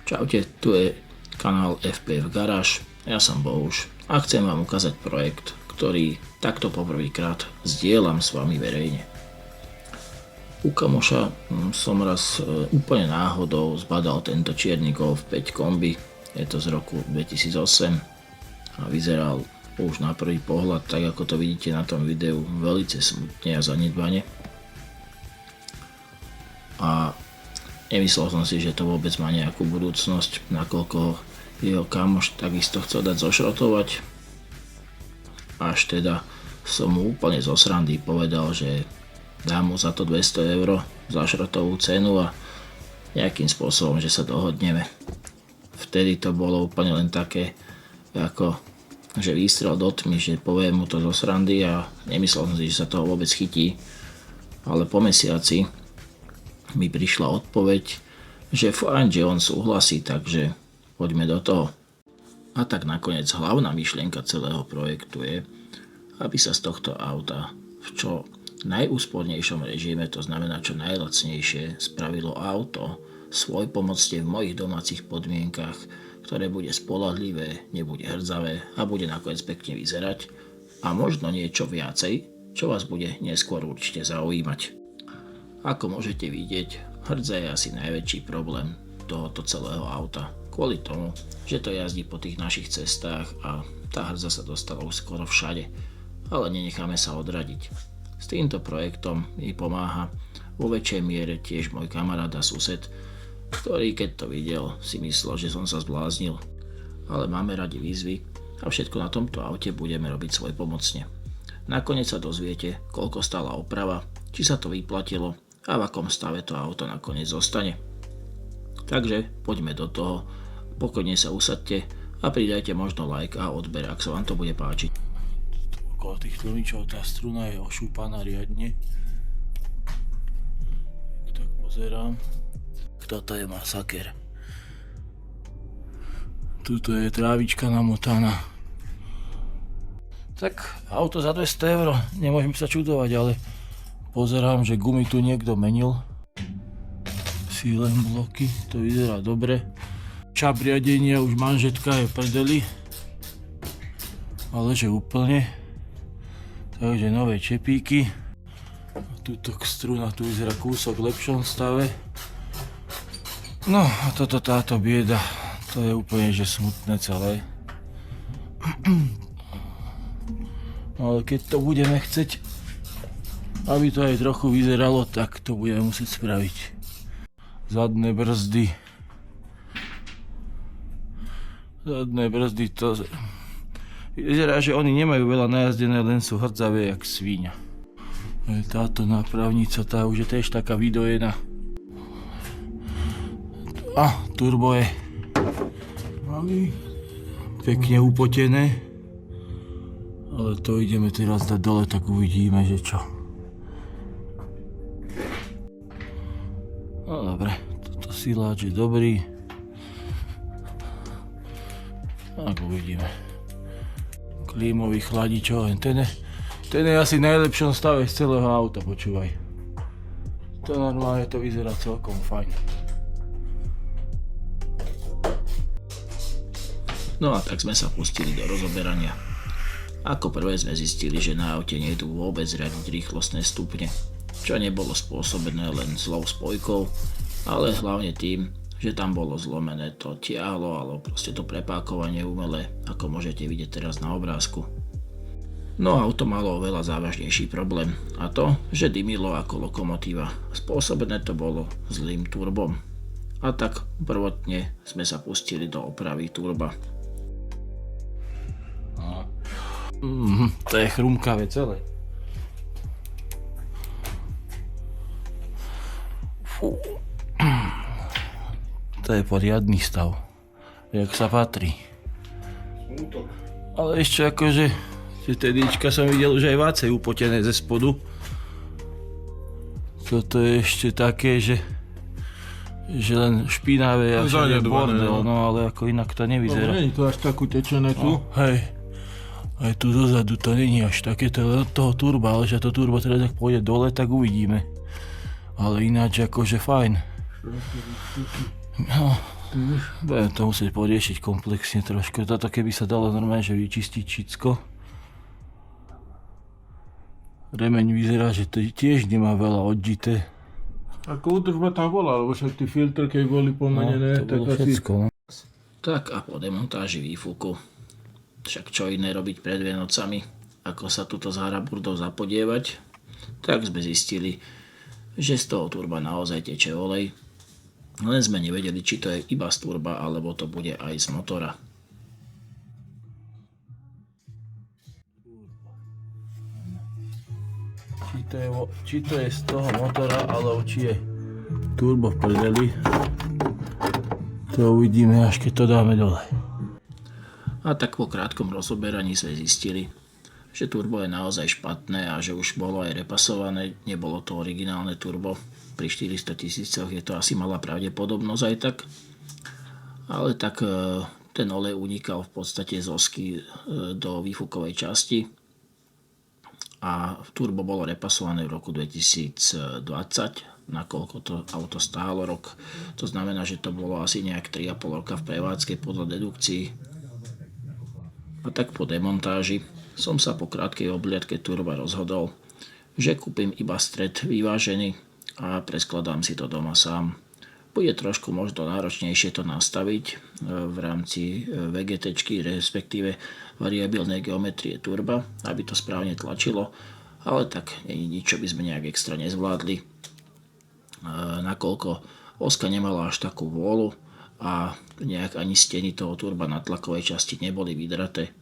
Čaute, tu je kanál FPF Garage, ja som Bohuš a chcem vám ukázať projekt, ktorý takto poprvýkrát zdieľam s vami verejne. U kamoša som raz úplne náhodou zbadal tento čierny Golf 5 kombi, je to z roku 2008 a vyzeral už na prvý pohľad, tak ako to vidíte na tom videu, veľmi smutne a zanedbane. A nemyslel som si, že to vôbec má nejakú budúcnosť, nakoľko jeho kamoš takisto chcel dať zošrotovať. Až teda som mu úplne zo srandy povedal, že dám mu za to 200 € za šrotovú cenu a nejakým spôsobom, že sa dohodneme. Vtedy to bolo úplne len také, ako že výstrel do tmy, že poviem mu to zo srandy a nemyslel som si, že sa toho vôbec chytí. Ale po mesiaci mi prišla odpoveď, že fajn, že on súhlasí, takže poďme do toho. A tak nakoniec hlavná myšlienka celého projektu je, aby sa z tohto auta v čo najúspornejšom režime, to znamená čo najlacnejšie, spravilo auto svojpomocne v mojich domácich podmienkach, ktoré bude spoľahlivé, nebude hrdzavé a bude nakoniec pekne vyzerať a možno niečo viacej, čo vás bude neskôr určite zaujímať. Ako môžete vidieť, hrdza je asi najväčší problém tohoto celého auta. Kvôli tomu, že to jazdí po tých našich cestách a tá hrdza sa dostala už skoro všade. Ale nenecháme sa odradiť. S týmto projektom mi pomáha vo väčšej miere tiež môj kamarát a sused, ktorý keď to videl si myslel, že som sa zbláznil. Ale máme radi výzvy a všetko na tomto aute budeme robiť svojpomocne. Nakoniec sa dozviete, koľko stála oprava, či sa to vyplatilo a v akom stave to auto nakoniec zostane. Takže poďme do toho, pokojne sa usaďte a pridajte možno like a odber, ak sa vám to bude páčiť. Okolo tých tlmičov tá struna je ošúpaná riadne. Tak pozerám. Toto je masaker. Tuto je trávička namotaná. Tak auto za 200 €, nemôžem sa čudovať, ale pozerám, že gumy tu niekto menil. Sílen bloky, to vyzerá dobre. Čap riadenia, už manžetka je v prdeli. Ale že úplne. Takže nové čepíky. Tuto struna tu vyzerá kúsok v lepšom stave. No a táto bieda, to je úplne že smutné celé. Ale keď to budeme chceť, aby to aj trochu vyzeralo, tak to budeme musieť spraviť. Zadné brzdy. Zadné brzdy to vyzerá, že oni nemajú veľa najazdené, len sú hrdzavé jak svíňa. Táto nápravnica, tá už je tiež taká vydojená. A turbo je pekne upotené. Ale to ideme teraz dať dole, tak uvidíme, že čo. No dobre, toto siláč je dobrý. Tak uvidíme. Klímový chladič, ten je asi v najlepšom stave z celého auta, počúvaj. To normálne to vyzerá celkom fajn. No a tak sme sa pustili do rozoberania. Ako prvé sme zistili, že na aute nie je tu vôbec riadiť rýchlostné stupne, čo nebolo spôsobené len zlou spojkou, ale hlavne tým, že tam bolo zlomené to tiahlo alebo proste to prepákovanie umelé, ako môžete vidieť teraz na obrázku. No auto malo oveľa závažnejší problém a to, že dymilo ako lokomotíva. Spôsobené to bolo zlým turbom. A tak prvotne sme sa pustili do opravy turba. To je chrumkavé celé. Fú. To je poriadny stav, jak sa patrí. Smútok. Ale ešte akože TDčka som videl už aj vácej upotené ze spodu. Toto je ešte také, že len špinavé a všade bordel, no ale ako inak to nevyzerá. No nie je to až takú tečené tu. Hej. Aj tu dozadu to není až takéto od toho turba, ale že to turbo teraz ak pôjde dole, tak uvidíme. Ale ináč akože fajn. No, budem to musieť poriešiť komplexne trošku. Toto keby sa dalo normálne, že vyčistiť všetko. Remeň vyzerá, že to tiež nemá veľa odžité. Ako údržba tam bola, lebo však tie filtre, keď boli pomenené, to bolo tak asi... všetko, no. Tak a po demontáži výfuku, však čo iné robiť pred Vianocami, ako sa tuto z Haraburdou zapodievať, tak sme zistili, že z toho turba naozaj teče olej, len sme nevedeli, či to je iba z turba, alebo to bude aj z motora. Či to je z toho motora, alebo či je turbo v prdeli. To uvidíme, až keď to dáme dole. A tak po krátkom rozoberaní sme zistili, že turbo je naozaj špatné a že už bolo aj repasované, nebolo to originálne turbo. Pri 400 000 je to asi malá pravdepodobnosť aj tak. Ale tak ten olej unikal v podstate z osky do výfukovej časti. A turbo bolo repasované v roku 2020, nakoľko to auto stálo rok. To znamená, že to bolo asi nejak 3,5 roka v prevádzke podľa dedukcií. A tak po demontáži som sa po krátkej obliadke turba rozhodol, že kúpim iba stred vyvážený a preskladám si to doma sám. Bude trošku možno náročnejšie to nastaviť v rámci VGT-čky, respektíve variabilnej geometrie turba, aby to správne tlačilo, ale tak nie je nič, čo by sme nejak extra nezvládli, nakoľko oska nemala až takú vôľu a nejak ani steny toho turba na tlakovej časti neboli vydraté.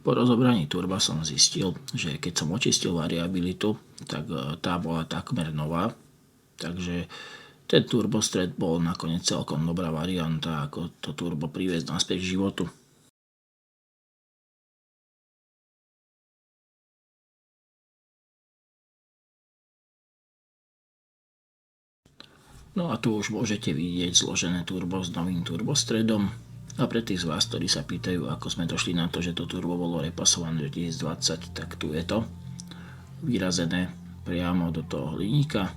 Po rozobraní turba som zistil, že keď som očistil variabilitu, tak tá bola takmer nová, takže ten turbostred bol nakoniec celkom dobrá varianta, ako to turbo priviesť naspäť k životu. No a tu už môžete vidieť zložené turbo s novým turbostredom. A pre tých z vás, ktorí sa pýtajú, ako sme došli na to, že to turbo bolo repasované v 2020, tak tu je to vyrazené priamo do toho hliníka.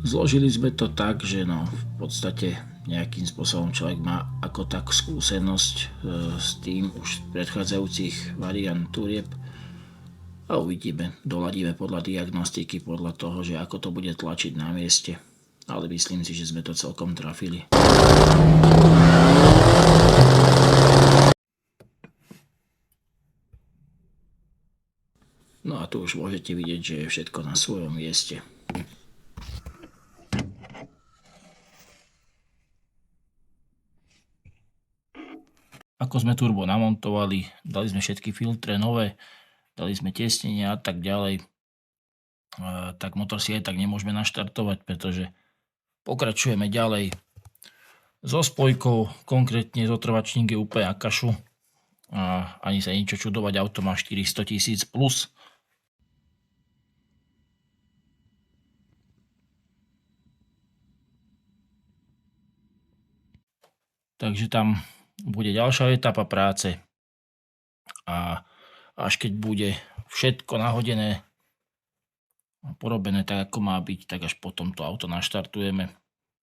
Zložili sme to tak, že v podstate nejakým spôsobom človek má ako tak skúsenosť s tým už z predchádzajúcich variant turieb a uvidíme, doladíme podľa diagnostiky, podľa toho, že ako to bude tlačiť na mieste, ale myslím si, že sme to celkom trafili. No a tu už môžete vidieť, že je všetko na svojom mieste. Ako sme turbo namontovali, dali sme všetky filtre nové, dali sme tiesnenia a tak ďalej, tak motor si aj tak nemôžeme naštartovať, pretože pokračujeme ďalej so spojkou, konkrétne s otrvačník je úplne akašu a ani sa ničo čudovať, auto má 400 000 plus. Takže tam bude ďalšia etapa práce a až keď bude všetko nahodené a porobené tak, ako má byť, tak až potom to auto naštartujeme.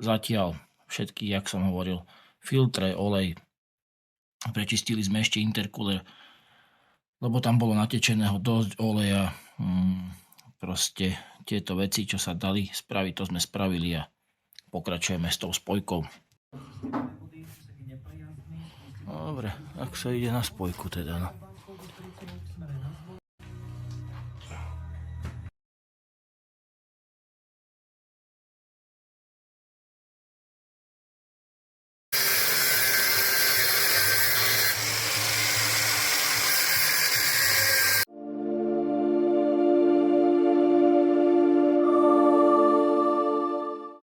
Zatiaľ všetky, jak som hovoril, filtre, olej, prečistili sme ešte intercooler, lebo tam bolo natečeného dosť oleja, proste tieto veci, čo sa dali spraviť, to sme spravili a pokračujeme s tou spojkou. Dobre, ak sa ide na spojku teda, no.